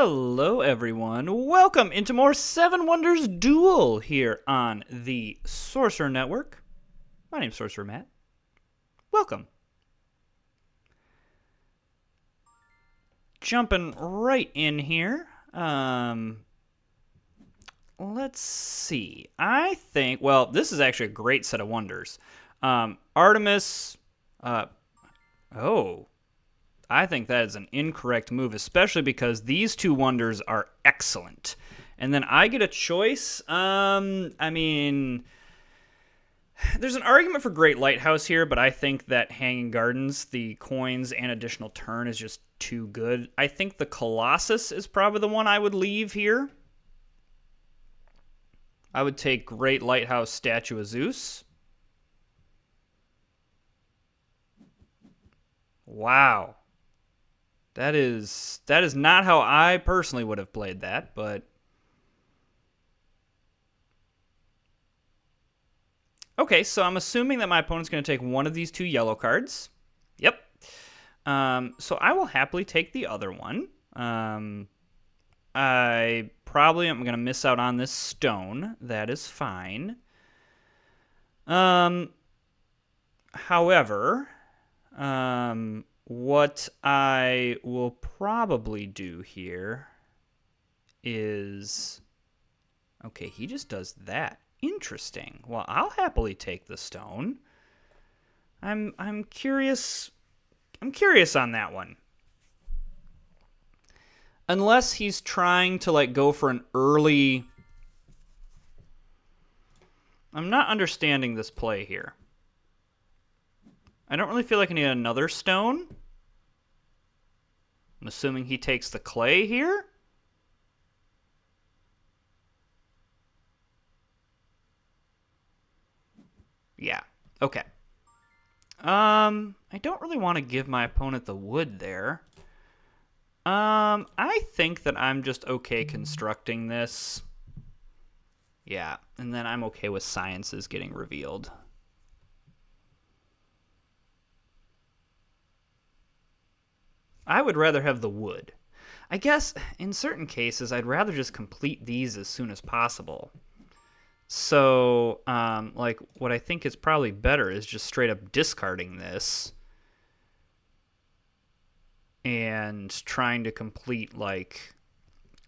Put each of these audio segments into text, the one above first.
Hello, everyone. Welcome into more Seven Wonders Duel here on the Sorcerer Network. My name's Sorcerer Matt. Welcome. Jumping right in here. Let's see. I think, well, this is actually a great set of wonders. Artemis, oh, I think that is an incorrect move, especially because these two wonders are excellent. And then I get a choice. I mean, there's an argument for Great Lighthouse here, but I think that Hanging Gardens, the coins and additional turn, is just too good. I think the Colossus is probably the one I would leave here. I would take Great Lighthouse, Statue of Zeus. Wow. That is not how I personally would have played that, but okay, so I'm assuming that my opponent's going to take one of these two yellow cards. Yep. So I will happily take the other one. I probably am going to miss out on this stone. That is fine. However, what I will probably do here is... Okay, he just does that. Interesting. Well, I'll happily take the stone. I'm curious. I'm curious on that one. Unless he's trying to like go for an early... I'm not understanding this play here. I don't really feel like I need another stone. I'm assuming he takes the clay here. Yeah, okay. I don't really want to give my opponent the wood there. I think that I'm just okay constructing this. Yeah, and then I'm okay with sciences getting revealed. I would rather have the wood. I guess in certain cases, I'd rather just complete these as soon as possible. So, like, what I think is probably better is just straight up discarding this and trying to complete, like,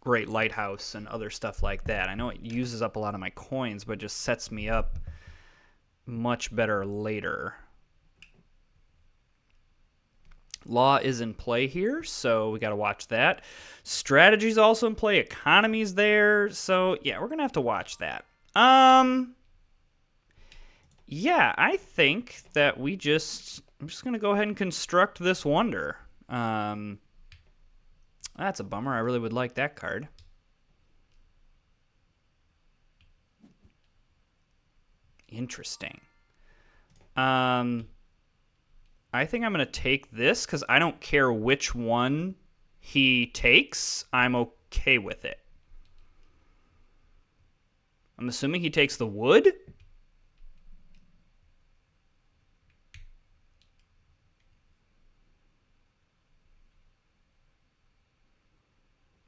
Great Lighthouse and other stuff like that. I know it uses up a lot of my coins, but it just sets me up much better later. Law is in play here, so we got to watch that. Strategy's also in play. Economy's there, so yeah, we're gonna have to watch that. Yeah, I think that I'm just gonna go ahead and construct this wonder. That's a bummer. I really would like that card. Interesting. I think I'm going to take this because I don't care which one he takes. I'm okay with it. I'm assuming he takes the wood.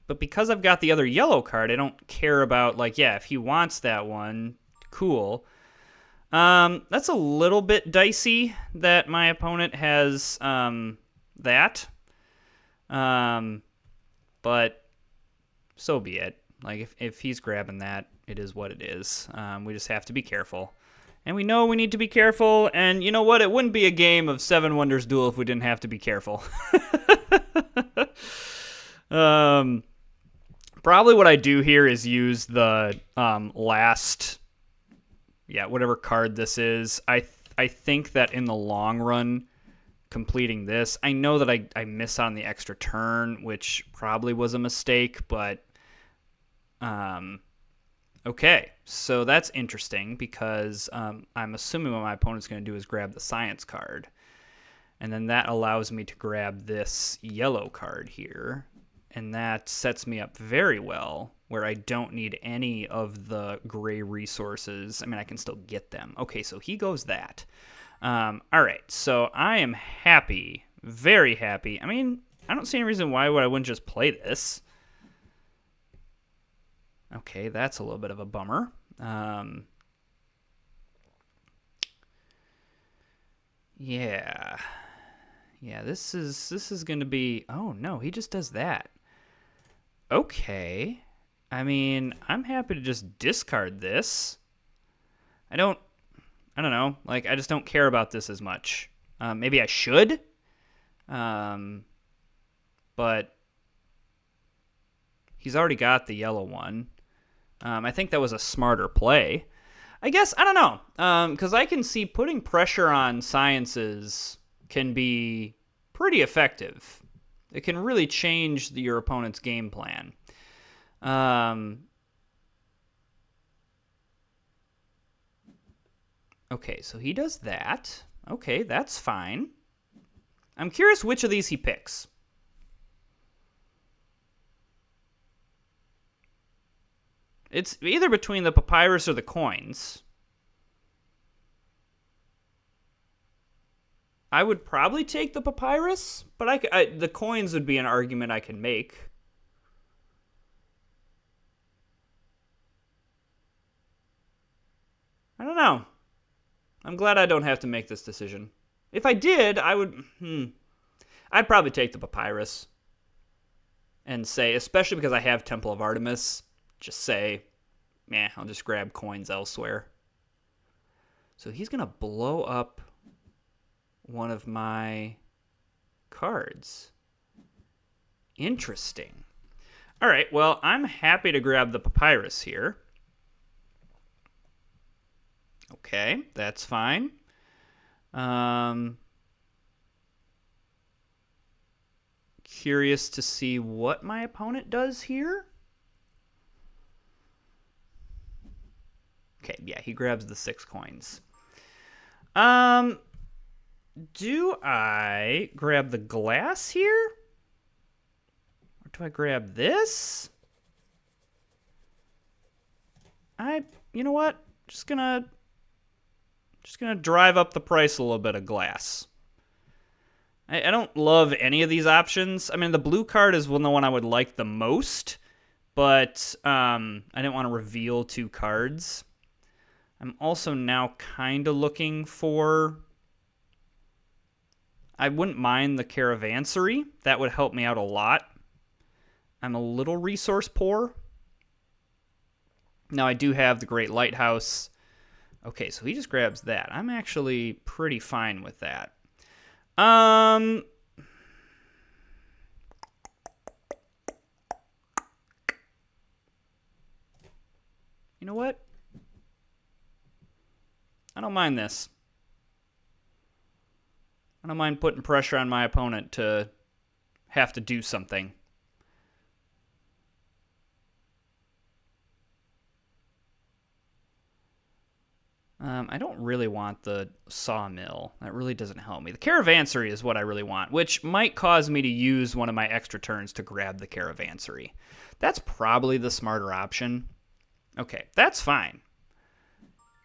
But because I've got the other yellow card, I don't care about, like, yeah, if he wants that one, cool. That's a little bit dicey that my opponent has that. But so be it. Like, if he's grabbing that, it is what it is. We just have to be careful. And we know we need to be careful, and you know what? It wouldn't be a game of Seven Wonders Duel if we didn't have to be careful. Probably what I do here is use the last... Yeah, whatever card this is. I think that in the long run, completing this, I know that I miss on the extra turn, which probably was a mistake, but okay. So that's interesting because I'm assuming what my opponent's going to do is grab the science card. And then that allows me to grab this yellow card here. And that sets me up very well where I don't need any of the gray resources. I mean, I can still get them. Okay, so he goes that. All right, so I am happy, very happy. I mean, I don't see any reason why I wouldn't just play this. Okay, that's a little bit of a bummer. Yeah. Yeah, this is going to be... Oh, no, he just does that. Okay. I mean, I'm happy to just discard this. I don't know. Like, I just don't care about this as much. Maybe I should. Um, but he's already got the yellow one. I think that was a smarter play. I guess, I don't know. Because I can see putting pressure on sciences can be pretty effective. It can really change your opponent's game plan. Okay, so he does that. Okay, that's fine. I'm curious which of these he picks. It's either between the papyrus or the coins. I would probably take the papyrus, but the coins would be an argument I can make. I don't know. I'm glad I don't have to make this decision. If I did, I would... I'd probably take the papyrus. And say, especially because I have Temple of Artemis, just say, I'll just grab coins elsewhere. So he's going to blow up one of my cards. Interesting. All right, well, I'm happy to grab the papyrus here. Okay, that's fine. Curious to see what my opponent does here. Okay, yeah, he grabs the 6 coins. Do I grab the glass here? Or do I grab this? You know what? Just gonna drive up the price a little bit of glass. I don't love any of these options. I mean, the blue card is the one I would like the most, but I didn't want to reveal 2 cards. I'm also now kind of looking for... I wouldn't mind the Caravansary. That would help me out a lot. I'm a little resource poor. Now, I do have the Great Lighthouse. Okay, so he just grabs that. I'm actually pretty fine with that. You know what? I don't mind this. I don't mind putting pressure on my opponent to have to do something. I don't really want the sawmill. That really doesn't help me. The Caravansary is what I really want, which might cause me to use one of my extra turns to grab the Caravansary. That's probably the smarter option. Okay, that's fine.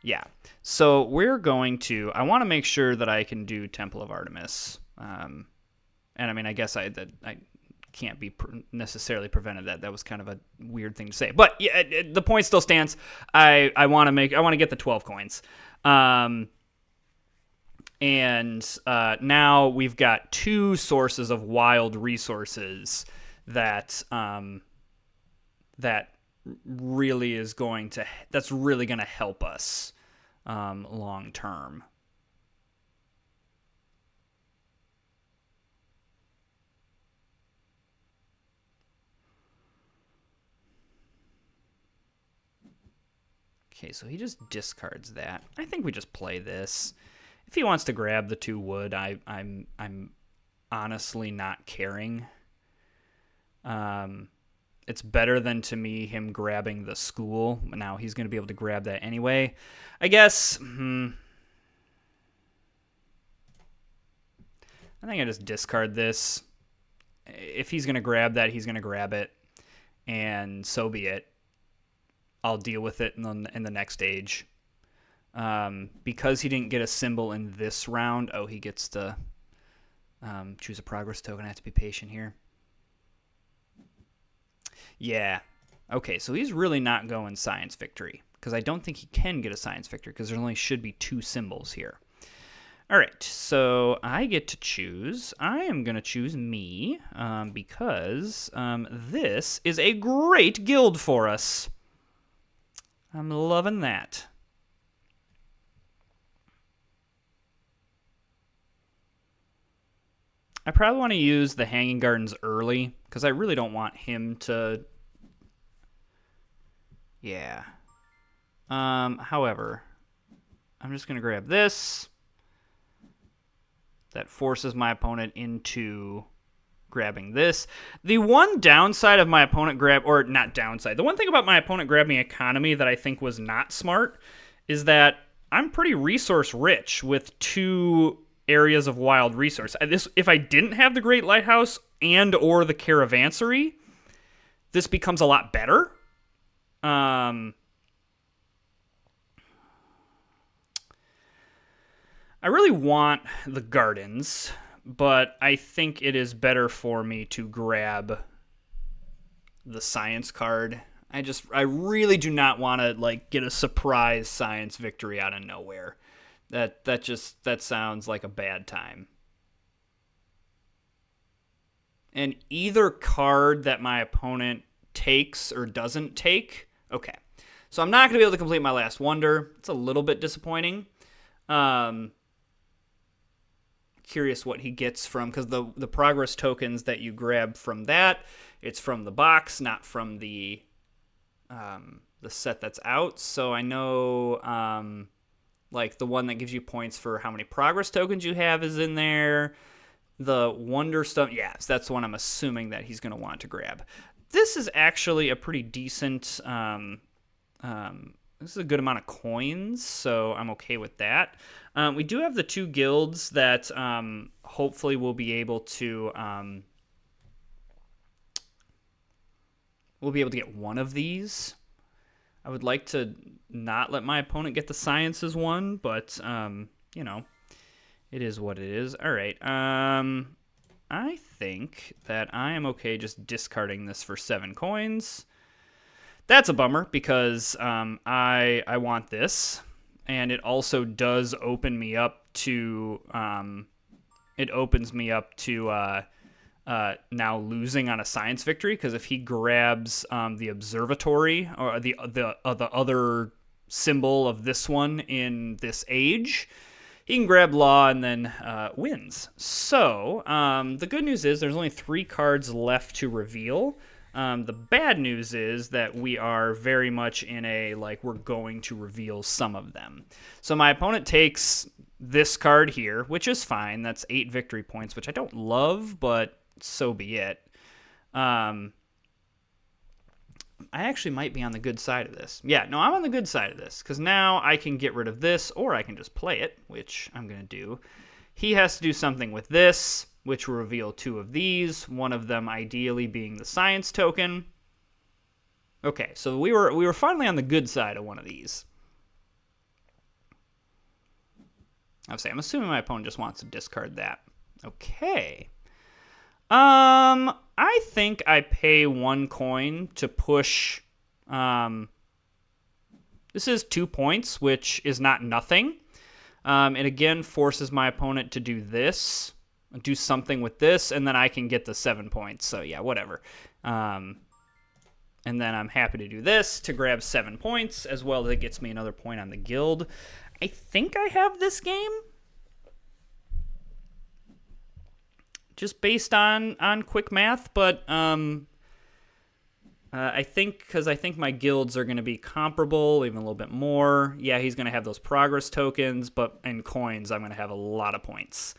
Yeah, so we're going to... I want to make sure that I can do Temple of Artemis. And I mean, I guess I can't be necessarily prevented. That was kind of a weird thing to say, but yeah, the point still stands. I want to get the 12 coins, and now we've got 2 sources of wild resources that really is going to help us long term. Okay, so he just discards that. I think we just play this. If he wants to grab the 2 wood, I'm honestly not caring. It's better than, to me, him grabbing the school. Now he's going to be able to grab that anyway. I guess... I think I just discard this. If he's going to grab that, he's going to grab it. And so be it. I'll deal with it in the next stage. Because he didn't get a symbol in this round, he gets to choose a progress token. I have to be patient here. Yeah. Okay, so he's really not going science victory, because I don't think he can get a science victory, because there only should be 2 symbols here. All right, so I get to choose. I am going to choose me because this is a great guild for us. I'm loving that. I probably want to use the Hanging Gardens early because I really don't want him to... Yeah. However, I'm just going to grab this. That forces my opponent into grabbing this. The one downside of my opponent or not downside, the one thing about my opponent grabbing economy that I think was not smart is that I'm pretty resource rich with 2 areas of wild resource. If I didn't have the Great Lighthouse and or the Caravansary, this becomes a lot better. I really want the gardens, but I think it is better for me to grab the science card. I really do not want to like get a surprise science victory out of nowhere. That sounds like a bad time. And either card that my opponent takes or doesn't take. Okay. So I'm not going to be able to complete my last wonder. It's a little bit disappointing. Curious what he gets from, because the progress tokens that you grab from that, it's from the box, not from the set that's out. So I know like the one that gives you points for how many progress tokens you have is in there. The wonder stuff, yes, that's the one I'm assuming that he's going to want to grab. This is actually a pretty decent. This is a good amount of coins, so I'm okay with that. We do have the 2 guilds that hopefully we'll be able to get one of these. I would like to not let my opponent get the sciences one, but you know, it is what it is. All right. I think that I am okay just discarding this for 7 coins. That's a bummer because I want this, and it also does open me up to it opens me up to now losing on a science victory, because if he grabs the observatory or the other symbol of this one in this age, he can grab law and then wins. So the good news is there's only 3 cards left to reveal. The bad news is that we are very much in a, like, we're going to reveal some of them. So my opponent takes this card here, which is fine. That's 8 victory points, which I don't love, but so be it. I actually might be on the good side of this. Yeah, no, I'm on the good side of this, because now I can get rid of this, or I can just play it, which I'm going to do. He has to do something with this, which will reveal 2 of these, one of them ideally being the science token. Okay, so we were finally on the good side of one of these. I'm assuming my opponent just wants to discard that. Okay. I think I pay 1 coin to push. This is 2 points, which is not nothing. It again forces my opponent to do this. Do something with this, and then I can get the 7 points. So yeah, whatever. And then I'm happy to do this to grab 7 points, as well as it gets me another point on the guild. I think I have this game. Just based on quick math, but I think my guilds are going to be comparable, even a little bit more. Yeah, he's going to have those progress tokens, but in coins, I'm going to have a lot of points.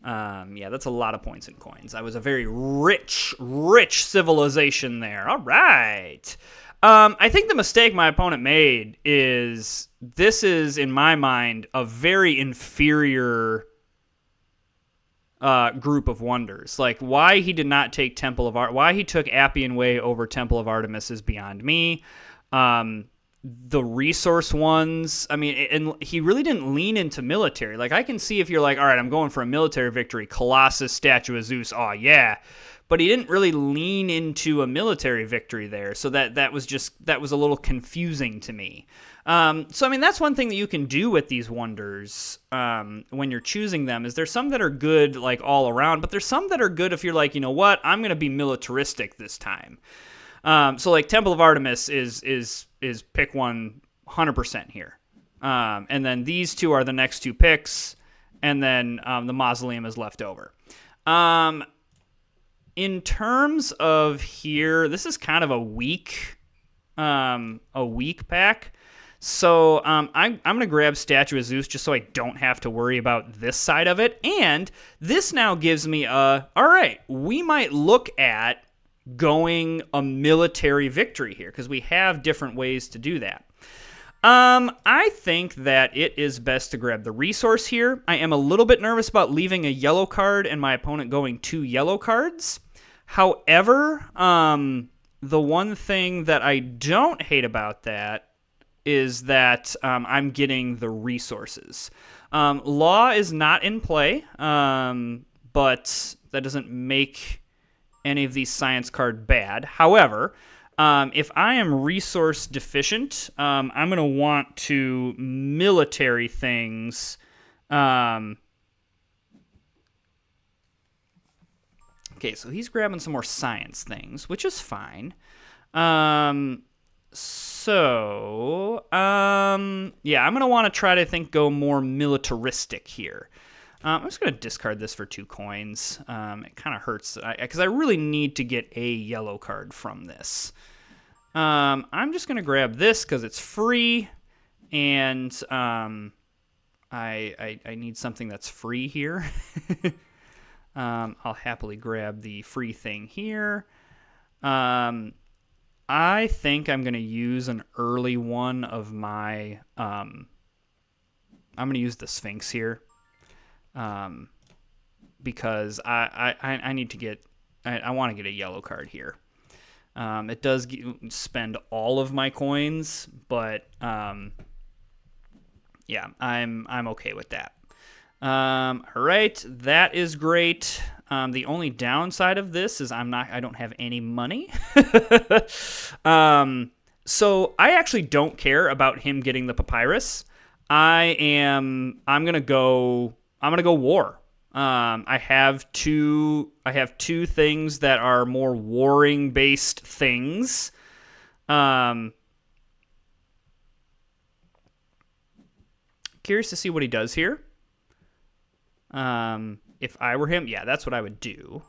Yeah, that's a lot of points in coins. I was a very rich civilization there. All right. I think the mistake my opponent made is this is, in my mind, a very inferior group of wonders. Like, why he did not take Temple of Art, why he took Appian Way over Temple of Artemis is beyond me. The resource ones, I mean, and he really didn't lean into military. Like, I can see if you're like, all right, I'm going for a military victory, Colossus, Statue of Zeus, oh yeah. but he didn't really lean into a military victory there. So that was a little confusing to me. So I mean, that's one thing that you can do with these wonders when you're choosing them. Is there's some that are good like all around, but there's some that are good if you're like, you know what, I'm going to be militaristic this time. So like Temple of Artemis is pick one 100% here, and then these two are the next two picks, and then the Mausoleum is left over. In terms of here, this is kind of a weak pack. So I'm going to grab Statue of Zeus just so I don't have to worry about this side of it. And this now gives me all right, we might look at going a military victory here because we have different ways to do that. I think that it is best to grab the resource here. I am a little bit nervous about leaving a yellow card and my opponent going 2 yellow cards. However, the one thing that I don't hate about that is that I'm getting the resources. Law is not in play, but that doesn't make any of these science card bad. However, if I am resource deficient, I'm going to want to military things. Okay, so he's grabbing some more science things, which is fine. Yeah, I'm going to want to try to go more militaristic here. I'm just going to discard this for 2 coins. It kind of hurts because I really need to get a yellow card from this. I'm just going to grab this because it's free, and I need something that's free here. I'll happily grab the free thing here. I think I'm going to use an early one of my... I'm going to use the Sphinx here. Because I need to get... I want to get a yellow card here. It does spend all of my coins, but yeah, I'm okay with that. All right, that is great. The only downside of this is I don't have any money. So I actually don't care about him getting the papyrus. I'm gonna go war. I have two things that are more warring based things. Curious to see what he does here. If I were him, yeah, that's what I would do,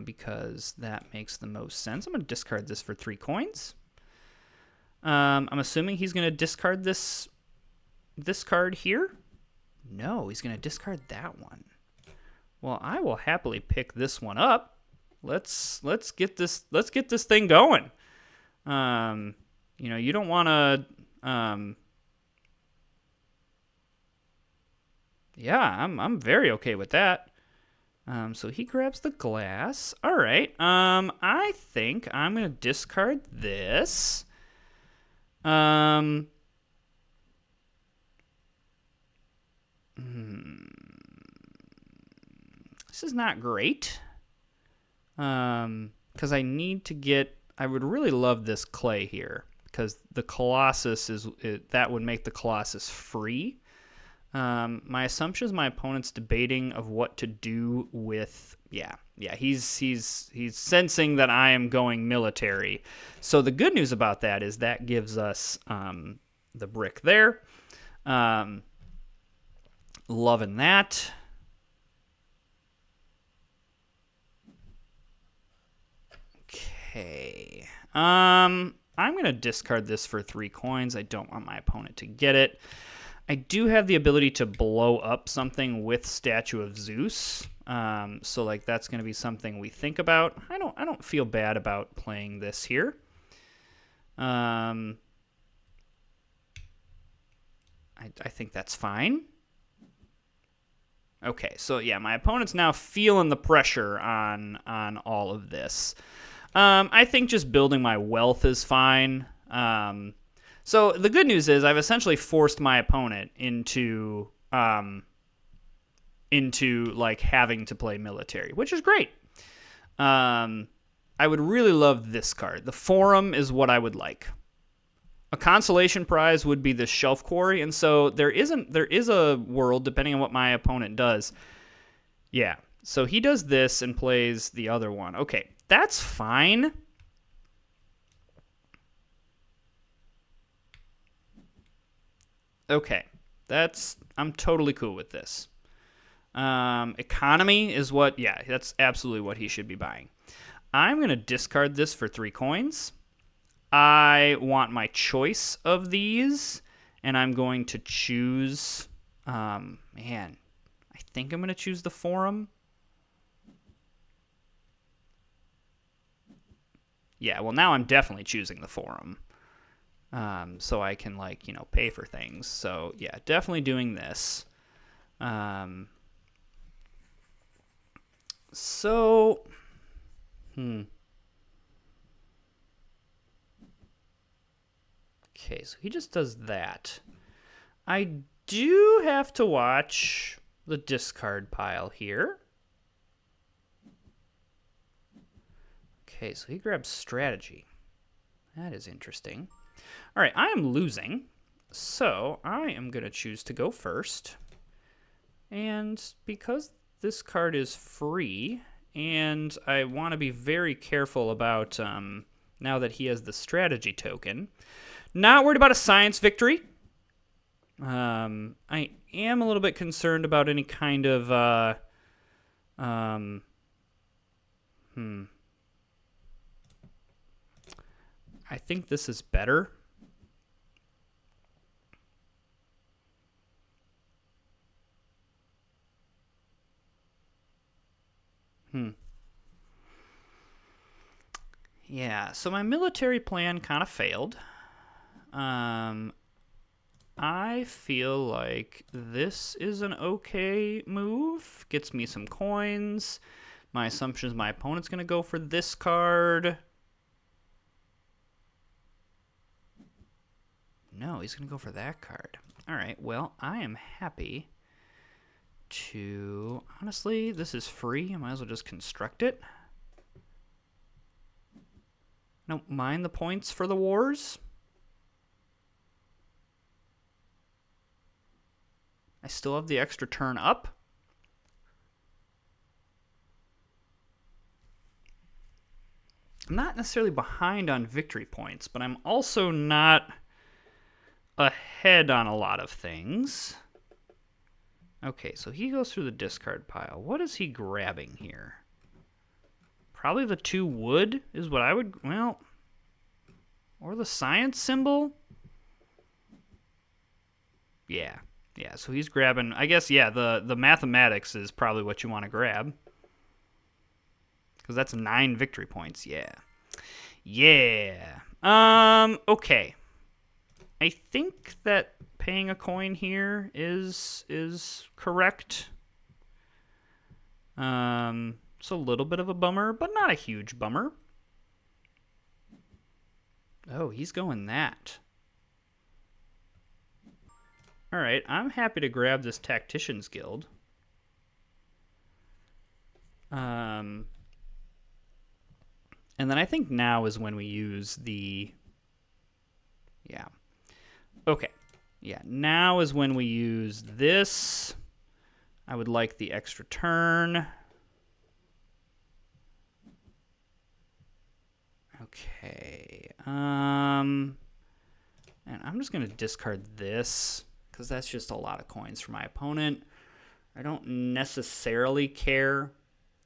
because that makes the most sense. I'm going to discard this for 3 coins. I'm assuming he's going to discard this card here. No, he's going to discard that one. Well, I will happily pick this one up. Let's get this thing going. You don't want to. Yeah, I'm very okay with that. So he grabs the glass. All right. I think I'm gonna discard this. This is not great. Because I need to get. I would really love this clay here because the Colossus that would make the Colossus free. My assumption is my opponent's debating of what to do with. Yeah. He's sensing that I am going military. So the good news about that is that gives us the brick there. Loving that. Okay. I'm gonna discard this for 3 coins. I don't want my opponent to get it. I do have the ability to blow up something with Statue of Zeus. So like that's going to be something we think about. I don't feel bad about playing this here. I think that's fine. Okay, so yeah, my opponent's now feeling the pressure on all of this. I think just building my wealth is fine. So the good news is I've essentially forced my opponent into like having to play military, which is great. I would really love this card. The Forum is what I would like. A consolation prize would be the Shelf Quarry, and so there is a world, depending on what my opponent does. Yeah, so he does this and plays the other one. Okay, that's fine. Okay, I'm totally cool with this. Economy is what, yeah, that's absolutely what he should be buying. I'm going to discard this for 3 coins. I want my choice of these, and I'm going to choose, man, I think I'm going to choose the Forum. Yeah, well, now I'm definitely choosing the Forum. So I can, like, you know, pay for things. So, yeah, definitely doing this. So, okay, so he just does that. I do have to watch the discard pile here. Okay, so he grabs strategy. That is interesting. All right, I am losing, so I am going to choose to go first. And because this card is free, and I want to be very careful about now that he has the strategy token. Not worried about a science victory. I am a little bit concerned about any kind of I think this is better. Yeah, so my military plan kind of failed. I feel like this is an okay move. Gets me some coins. My assumption is my opponent's going to go for this card. No, he's going to go for that card. All right, well, I am happy to... Honestly, this is free. I might as well just construct it. I don't mind the points for the wars. I still have the extra turn up. I'm not necessarily behind on victory points, but I'm also not ahead on a lot of things. Okay, so he goes through the discard pile. What is he grabbing here? Probably the 2 wood is what I would... Well, or the science symbol? Yeah, so he's grabbing... I guess, yeah, the mathematics is probably what you want to grab. Because that's 9 victory points, yeah. Yeah. Okay. I think that paying a coin here is correct. It's a little bit of a bummer, but not a huge bummer. Oh, he's going that. All right, I'm happy to grab this Tactician's Guild. And then I think now is when we use the... Yeah. Okay. Yeah, now is when we use this. I would like the extra turn. Okay. And I'm just going to discard this because that's just a lot of coins for my opponent. I don't necessarily care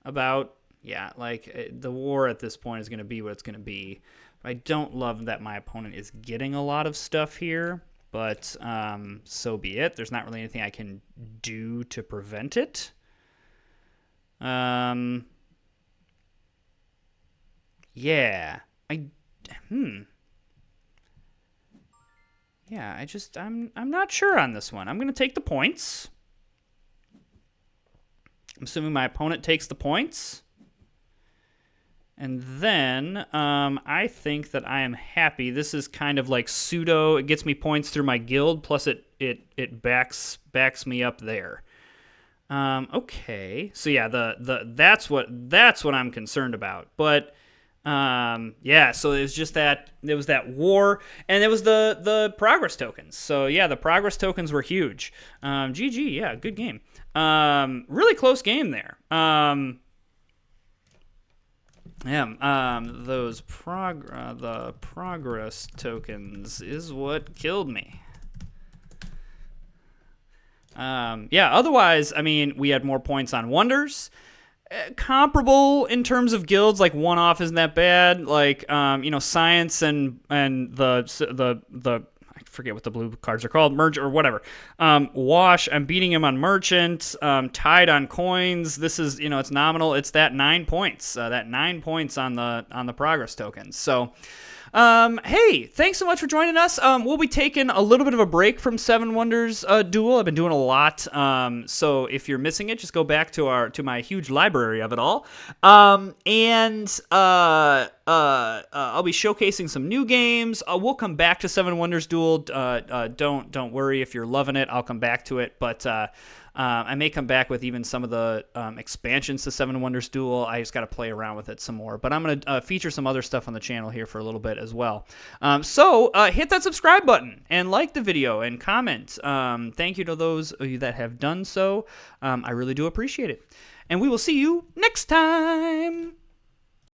about... Yeah, like, the war at this point is going to be what it's going to be. I don't love that my opponent is getting a lot of stuff here, but so be it. There's not really anything I can do to prevent it. Yeah. Yeah, I'm not sure on this one. I'm going to take the points. I'm assuming my opponent takes the points. And then I think that I am happy. This is kind of like pseudo. It gets me points through my guild, plus it backs me up there. Okay. So yeah, that's what I'm concerned about. But yeah, so it was just that there was that war, and it was the progress tokens. So yeah, the progress tokens were huge. GG, yeah, good game. Really close game there. Yeah, the progress tokens is what killed me. Yeah, otherwise, I mean, we had more points on wonders. Comparable in terms of guilds, like one off isn't that bad. Like, science and the I forget what the blue cards are called, merge or whatever. Wash, I'm beating him on merchant. Tied on coins. This is, it's nominal. It's that 9 points. That 9 points on the progress tokens. So. Hey, thanks so much for joining us. We'll be taking a little bit of a break from Seven Wonders Duel. I've been doing a lot. So if you're missing it, just go back to my huge library of it all. I'll be showcasing some new games. We'll come back to Seven Wonders Duel. Don't worry if you're loving it. I'll come back to it, but. I may come back with even some of the expansions to Seven Wonders Duel. I just got to play around with it some more. But I'm going to feature some other stuff on the channel here for a little bit as well. So hit that subscribe button and like the video and comment. Thank you to those of you that have done so. I really do appreciate it. And we will see you next time.